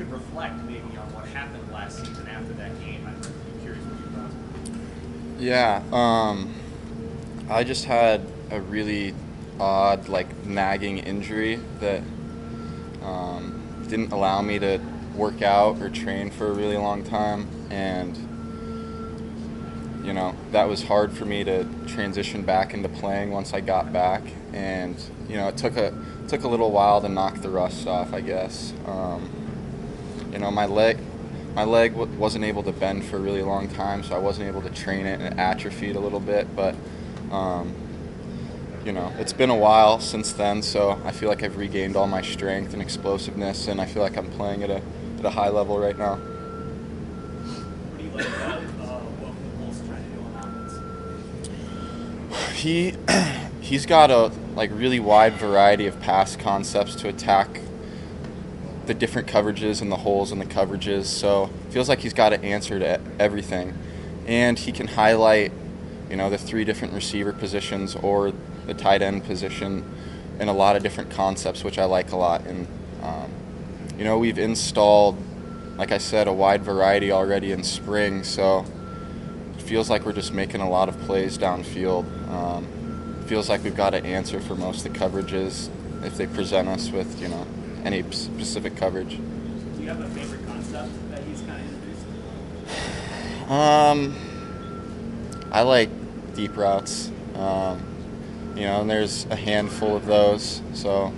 reflect maybe on what happened last season after that game, I'm curious what your thoughts are. Yeah, I just had a really odd, like, nagging injury that didn't allow me to work out or train for a really long time, and that was hard for me to transition back into playing once I got back, and it took a little while to knock the rust off, I guess. My leg wasn't able to bend for a really long time, so I wasn't able to train it, and it atrophied a little bit. But it's been a while since then, so I feel like I've regained all my strength and explosiveness, and I feel like I'm playing at a high level right now. What do you like about what Bulls trying to do on offense? He's got a really wide variety of pass concepts to attack the different coverages and the holes in the coverages. So it feels like he's got an answer to everything, and he can highlight the three different receiver positions or the tight end position in a lot of different concepts, which I like a lot. And we've installed, like I said, a wide variety already in spring, so it feels like we're just making a lot of plays downfield. Feels like we've got an answer for most of the coverages if they present us with any specific coverage. Do you have a favorite concept that he's kind of introduced? I like deep routes. And there's a handful of those. So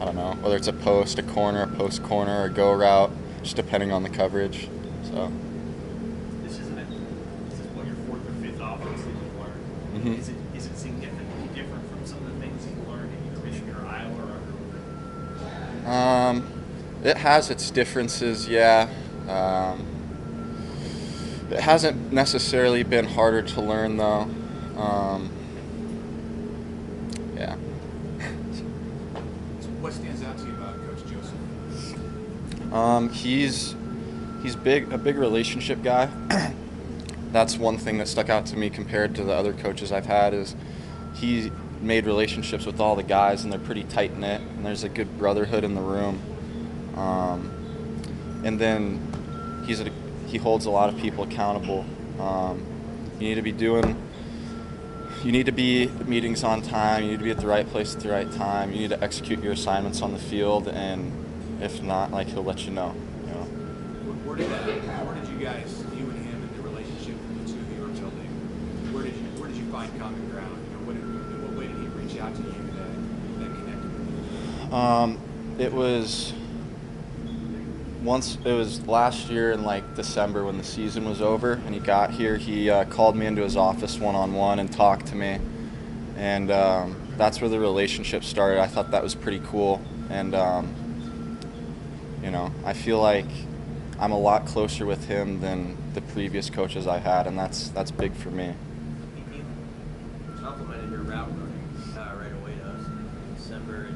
I don't know whether it's a post corner, a post corner, or go route, just depending on the coverage. So. This is what your fourth or fifth offense that you've learned. Mm-hmm. Is it significantly different from some of the things you learned in either Michigan or Iowa or under? It has its differences, yeah. It hasn't necessarily been harder to learn, though. Yeah. So what stands out to you about Coach Joseph? He's a big relationship guy. That's one thing that stuck out to me compared to the other coaches I've had is he made relationships with all the guys, and they're pretty tight knit, and there's a good brotherhood in the room. And then he holds a lot of people accountable. You need to be at meetings on time. You need to be at the right place at the right time. You need to execute your assignments on the field, and if not, he'll let you know. Where did you guys, you and him, and the relationship the two of you are building? Where did you find common ground? In what way did he reach out to you that connected with you? It was last year in December when the season was over and he got here. He called me into his office one-on-one and talked to me, and that's where the relationship started. I thought that was pretty cool, and I feel like I'm a lot closer with him than the previous coaches I had, and that's big for me. He complimented your route running right away to us in December.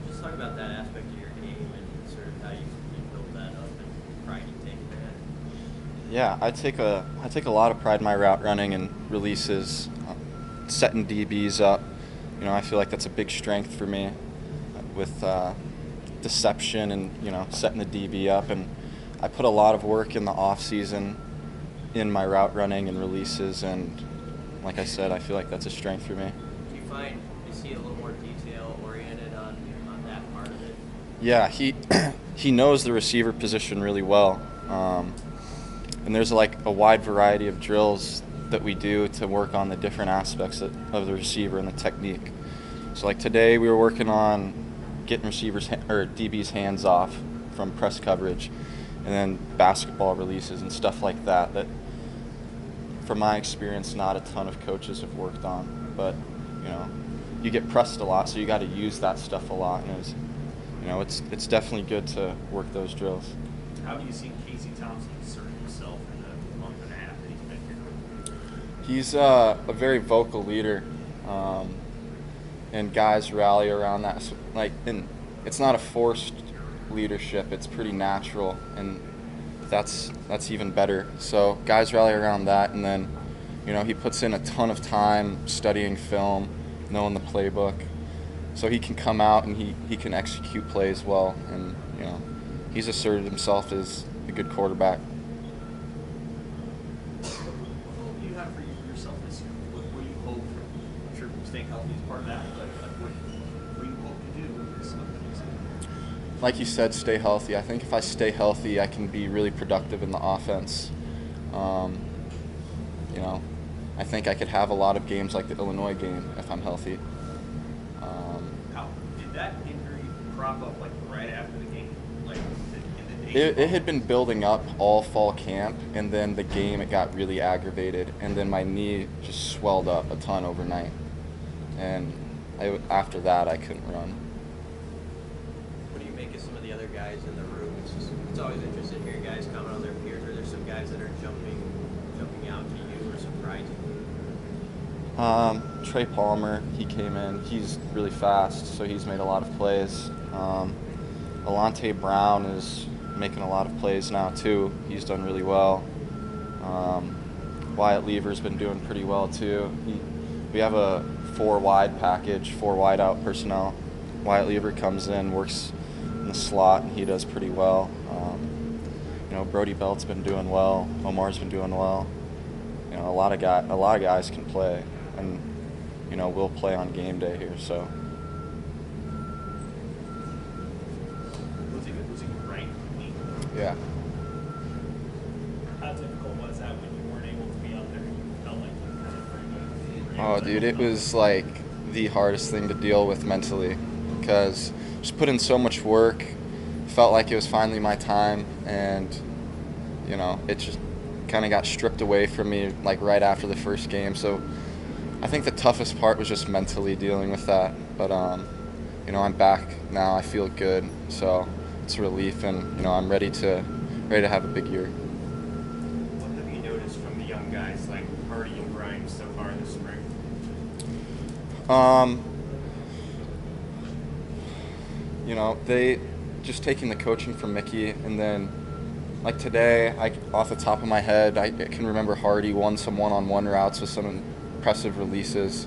Just talk about that aspect of your game and sort of how you built that up and pride you take in that. Yeah, I take a lot of pride in my route running and releases, setting DBs up. I feel like that's a big strength for me with deception and setting the DB up, and I put a lot of work in the off season in my route running and releases, and like I said, I feel like that's a strength for me. Do you find you see a little more detail oriented on that part of it? Yeah, he knows the receiver position really well, and there's a wide variety of drills that we do to work on the different aspects of the receiver and the technique. So today we were working on getting receivers or DB's hands off from press coverage, and then basketball releases and stuff like that. That, from my experience, not a ton of coaches have worked on. But you get pressed a lot, so you got to use that stuff a lot, and it's definitely good to work those drills. How do you see Casey Thompson assert himself in the month and a half that he's been here? He's a very vocal leader, and guys rally around that. And it's not a forced leadership; it's pretty natural, and that's even better. So guys rally around that, and then he puts in a ton of time studying film, knowing the playbook, so he can come out and he can execute plays well, and he's asserted himself as a good quarterback. What do you have for yourself this year? What do you hope? I'm sure staying healthy is part of that, but what do you hope to do with this upcoming season? Like you said, stay healthy. I think if I stay healthy, I can be really productive in the offense. You know, I think I could have a lot of games like the Illinois game if I'm healthy. How did that injury crop up like right after the game? Like in the It days? had been building up all fall camp, and then the game it got really aggravated, and then my knee just swelled up a ton overnight, and after that I couldn't run. What do you make of some of the other guys in the room? It's always interesting hearing guys comment on their peers. Are there some guys that are jumping out to you or surprising you? Trey Palmer, he came in. He's really fast, so he's made a lot of plays. Alante Brown is making a lot of plays now too. He's done really well. Wyatt Lever's been doing pretty well too. We have a 4-wide package, 4 wide out personnel. Wyatt Lever comes in, works in the slot, and he does pretty well. You know, Brody Belt's been doing well. Omar's been doing well. You know, a lot of guys can play, and you know, we'll play on game day here. So Was he ranked? yeah. How difficult was that when you weren't able to be out there? You felt like you kind of Oh, dude, it was like the hardest thing to deal with mentally, because just put in so much work. Felt like it was finally my time, and you know, it just kind of got stripped away from me like right after the first game. So I think the toughest part was just mentally dealing with that. But you know, I'm back now. I feel good, so it's a relief, and you know, I'm ready to have a big year. What have you noticed from the young guys like Hardy and Grimes so far this spring? You know, they just taking the coaching from Mickey, and then like today, off the top of my head, I can remember Hardy won some one-on-one routes with some impressive releases,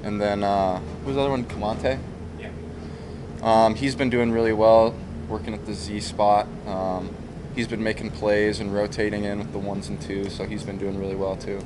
and then who was the other one? Kamante. Yeah. He's been doing really well, working at the Z spot. He's been making plays and rotating in with the 1s and 2s, so he's been doing really well too.